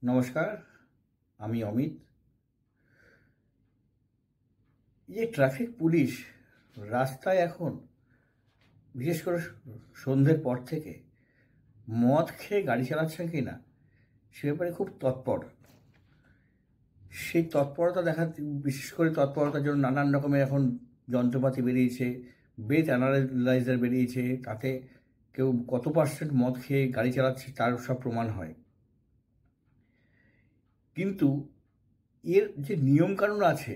নমস্কার, আমি অমিত। যে ট্রাফিক পুলিশ রাস্তায় এখন বিশেষ করে সন্ধ্যের পর থেকে মদ খেয়ে গাড়ি চালাচ্ছে কি না সে ব্যাপারে খুব তৎপর। সেই তৎপরতা বিশেষ করে তৎপরতার জন্য নানান রকমের এখন যন্ত্রপাতি বেরিয়েছে, ব্রেথ অ্যানালাইজার বেরিয়েছে, তাতে কেউ কত পার্সেন্ট মদ খেয়ে গাড়ি চালাচ্ছে তার সব প্রমাণ হয়। কিন্তু এর যে নিয়মকানুন আছে,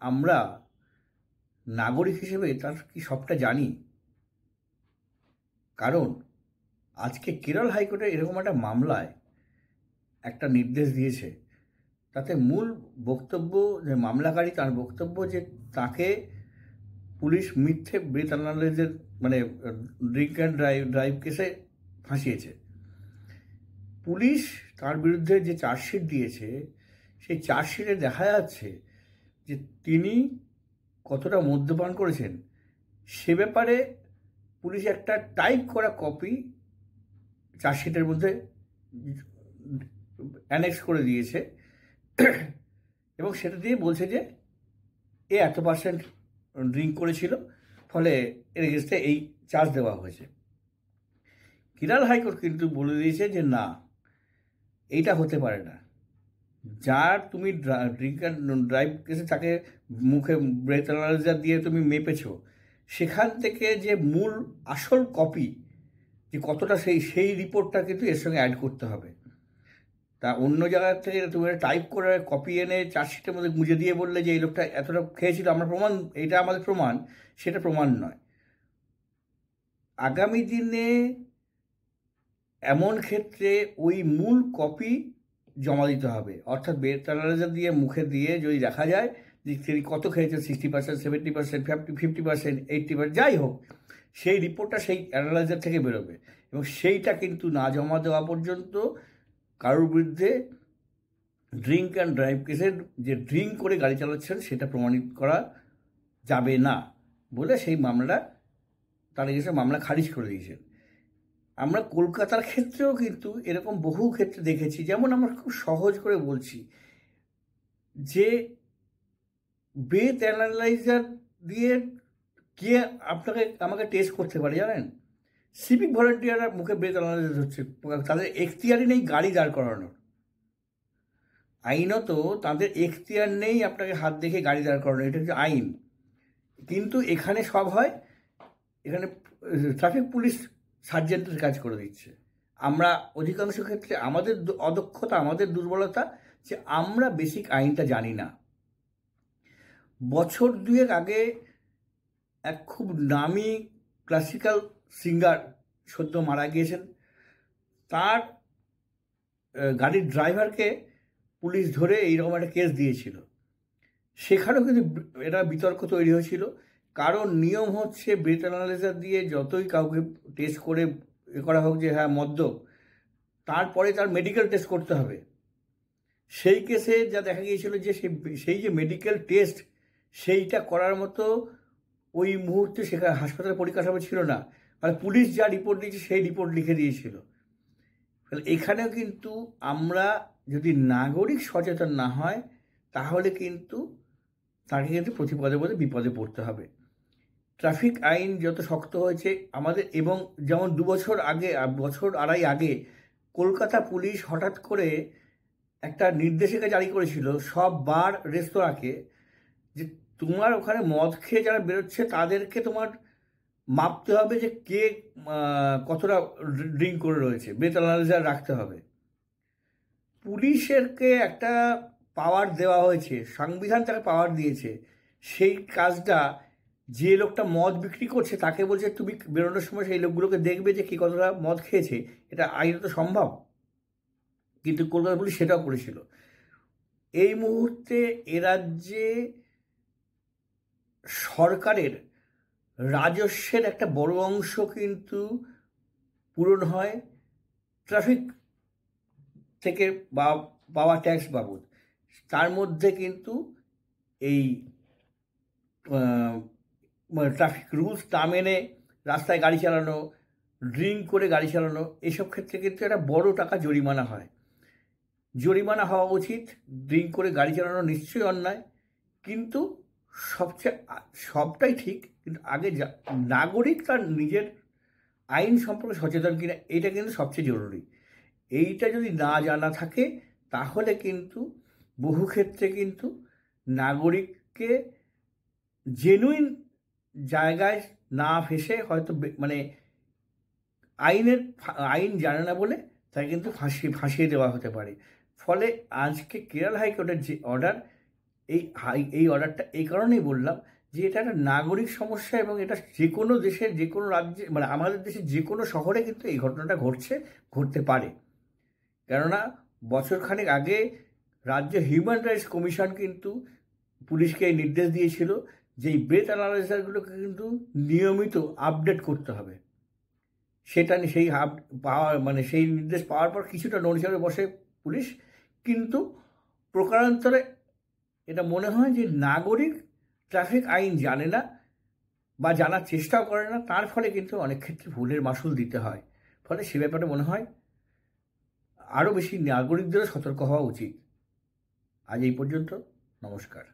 আমরা নাগরিক হিসেবে তার কি সবটা জানি? কারণ আজকে কেরল হাইকোর্টে এরকম একটা মামলায় একটা নির্দেশ দিয়েছে, তাতে মূল বক্তব্য যে মামলাকারী তার বক্তব্য যে তাকে পুলিশ মিথ্যে ব্রেথ অ্যানালাইজের মানে ড্রিঙ্ক অ্যান্ড ড্রাইভ কেসে ফাঁসিয়েছে। পুলিশ তার বিরুদ্ধে যে চার্জশিট দিয়েছে সেই চার্জশিটে দেখা যাচ্ছে যে তিনি কতটা মদ্যপান করেছেন সে ব্যাপারে পুলিশ একটা টাইপ করা কপি চার্জশিটের মধ্যে অ্যানেক্স করে দিয়েছে এবং সেটা দিয়ে বলছে যে এ এত পার্সেন্ট ড্রিঙ্ক করেছিল, ফলে এর এগেনস্টে এই চার্জ দেওয়া হয়েছে। কেরল হাইকোর্ট কিন্তু বলে দিয়েছে যে না, এইটা হতে পারে না। যার তুমি ড্রিঙ্ক অ্যান্ড ড্রাইভ কেসে তাকে মুখে ব্রেথ অ্যানালাইজার দিয়ে তুমি মেপেছো, সেখান থেকে যে মূল আসল কপি যে কতটা সেই রিপোর্টটা কিন্তু এর সঙ্গে অ্যাড করতে হবে। তা অন্য জায়গা থেকে তুমি টাইপ করে কপি এনে চার্জশিটের মধ্যে গুঁজে দিয়ে বললে যে এই লোকটা এতটা খেয়েছিল, আমরা প্রমাণ, এটা আমাদের প্রমাণ, সেটা প্রমাণ নয়। আগামী দিনে এমন ক্ষেত্রে ওই মূল কপি জমা দিতে হবে, অর্থাৎ ব্রেথ অ্যানালাইজার দিয়ে মুখে দিয়ে যদি দেখা যায় যে তিনি কত খেয়েছেন, 60%, 70%, 50%, 80%, যাই হোক, সেই রিপোর্টটা সেই অ্যানালাইজার থেকে বেরোবে এবং সেইটা কিন্তু না জমা দেওয়া পর্যন্ত কারোর বিরুদ্ধে ড্রিঙ্ক অ্যান্ড ড্রাইভ কেসের যে ড্রিঙ্ক করে গাড়ি চালাচ্ছেন সেটা প্রমাণিত করা যাবে না বলে সেই মামলাটা তারা এসে মামলা খারিজ করে দিয়েছেন। আমরা কলকাতার ক্ষেত্রেও কিন্তু এরকম বহু ক্ষেত্রে দেখেছি, যেমন আমরা খুব সহজ করে বলছি যে ব্রেথ অ্যানালাইজার দিয়ে কে আমাকে টেস্ট করতে পারে জানেন? সিভিক ভলেন্টিয়াররা মুখে ব্রেথ অ্যানালাইজার হচ্ছে, তাদের এখতিয়ারই নেই গাড়ি দাঁড় করানোর। আইনত তাদের এখতিয়ার নেই আপনাকে হাত দেখে গাড়ি দাঁড় করানো, এটা হচ্ছে আইন। কিন্তু এখানে সব হয়, এখানে ট্রাফিক পুলিশ সার্জেন্টের কাজ করে দিচ্ছে। আমরা অধিকাংশ ক্ষেত্রে আমাদের অদক্ষতা, আমাদের দুর্বলতা যে আমরা বেসিক আইনটা জানি না। বছর দুয়েক আগে এক খুব নামি ক্লাসিক্যাল সিঙ্গার সদ্য মারা গিয়েছেন, তার গাড়ির ড্রাইভারকে পুলিশ ধরে এইরকম একটা কেস দিয়েছিল। সেখানেও কিন্তু এটা বিতর্ক তৈরি হয়েছিল, কারণ নিয়ম হচ্ছে ব্রেথ অ্যানালাইজার দিয়ে যতই কাউকে টেস্ট করে করা হোক যে হ্যাঁ মদ্যপ, তারপরে তার মেডিকেল টেস্ট করতে হবে। সেই কেসে যা দেখা গিয়েছিল যে সেই যে মেডিকেল টেস্ট সেইটা করার মতো ওই মুহূর্তে সেখানে হাসপাতালের পরিকাঠামো ছিল না, আর পুলিশ যা রিপোর্ট দিয়েছে সেই রিপোর্ট লিখে দিয়েছিল। তাহলে এখানেও কিন্তু আমরা যদি নাগরিক সচেতন না হয় তাহলে কিন্তু তাকে কিন্তু প্রতিপদে পদে বিপদে পড়তে হবে। ট্রাফিক আইন যত শক্ত হয়েছে আমাদের, এবং যেমন 2 বছর আগে, বছর আড়াই আগে কলকাতা পুলিশ হঠাৎ করে একটা নির্দেশিকা জারি করেছিল সব বার রেস্তোরাঁকে, যে তোমার ওখানে মদ খেয়ে যারা বেরোচ্ছে তাদেরকে তোমার মাপতে হবে যে কে কতটা ড্রিঙ্ক করে রয়েছে, ব্রেথ অ্যানালাইজার রাখতে হবে। পুলিশেরকে একটা পাওয়ার দেওয়া হয়েছে, সংবিধান তাকে পাওয়ার দিয়েছে, সেই কাজটা যে লোকটা মদ বিক্রি করছে তাকে বলছে তুমি বেরোনোর সময় সেই লোকগুলোকে দেখবে যে কি কতটা মদ খেয়েছে, এটা আইনত সম্ভব? কিন্তু কলকাতা পুলিশ সেটাও করেছিল। এই মুহূর্তে এ রাজ্যে সরকারের রাজস্বের একটা বড় অংশ কিন্তু পূরণ হয় ট্রাফিক থেকে বা পাওয়া ট্যাক্স বাবদ। তার মধ্যে কিন্তু এই ট্রাফিক রুলস না মেনে রাস্তায় গাড়ি চালানো, ড্রিঙ্ক করে গাড়ি চালানো, এসব ক্ষেত্রে কিন্তু একটা বড় টাকা জরিমানা হয়। জরিমানা হওয়া উচিত। ড্রিঙ্ক করে গাড়ি চালানো নিশ্চয়ই অন্যায়, কিন্তু সবটাই ঠিক, কিন্তু আগে নাগরিক তার নিজের আইন সম্পর্কে সচেতন কিনা এটা কিন্তু সবচেয়ে জরুরি। এইটা যদি না জানা থাকে তাহলে কিন্তু বহু ক্ষেত্রে কিন্তু নাগরিককে জেনুইন জায়গায় না ফেসে হয়তো মানে আইন জানে না বলে তাকে কিন্তু ফাঁসিয়ে দেওয়া হতে পারে। ফলে আজকে কেরল হাইকোর্টের যে অর্ডার, এই অর্ডারটা এই কারণেই বললাম যে এটা একটা নাগরিক সমস্যা, এবং এটা যে কোনো দেশের যে কোনো রাজ্যে, মানে আমাদের দেশের যে কোনো শহরে কিন্তু এই ঘটনাটা ঘটতে পারে। কেননা বছরখানেক আগে রাজ্য হিউম্যান রাইটস কমিশন কিন্তু পুলিশকে এই নির্দেশ দিয়েছিল যে এই ব্রেথ অ্যানালাইজারগুলোকে কিন্তু নিয়মিত আপডেট করতে হবে। সেটা সেই নির্দেশ পাওয়ার পর কিছুটা নড়িচড়ে বসে পুলিশ, কিন্তু প্রকারান্তরে এটা মনে হয় যে নাগরিক ট্রাফিক আইন জানে না বা জানার চেষ্টাও করে না, তার ফলে কিন্তু অনেক ক্ষেত্রে ভুলের মাসুল দিতে হয়। ফলে সে ব্যাপারে মনে হয় আরও বেশি নাগরিকদেরও সতর্ক হওয়া উচিত। আজ এই পর্যন্ত, নমস্কার।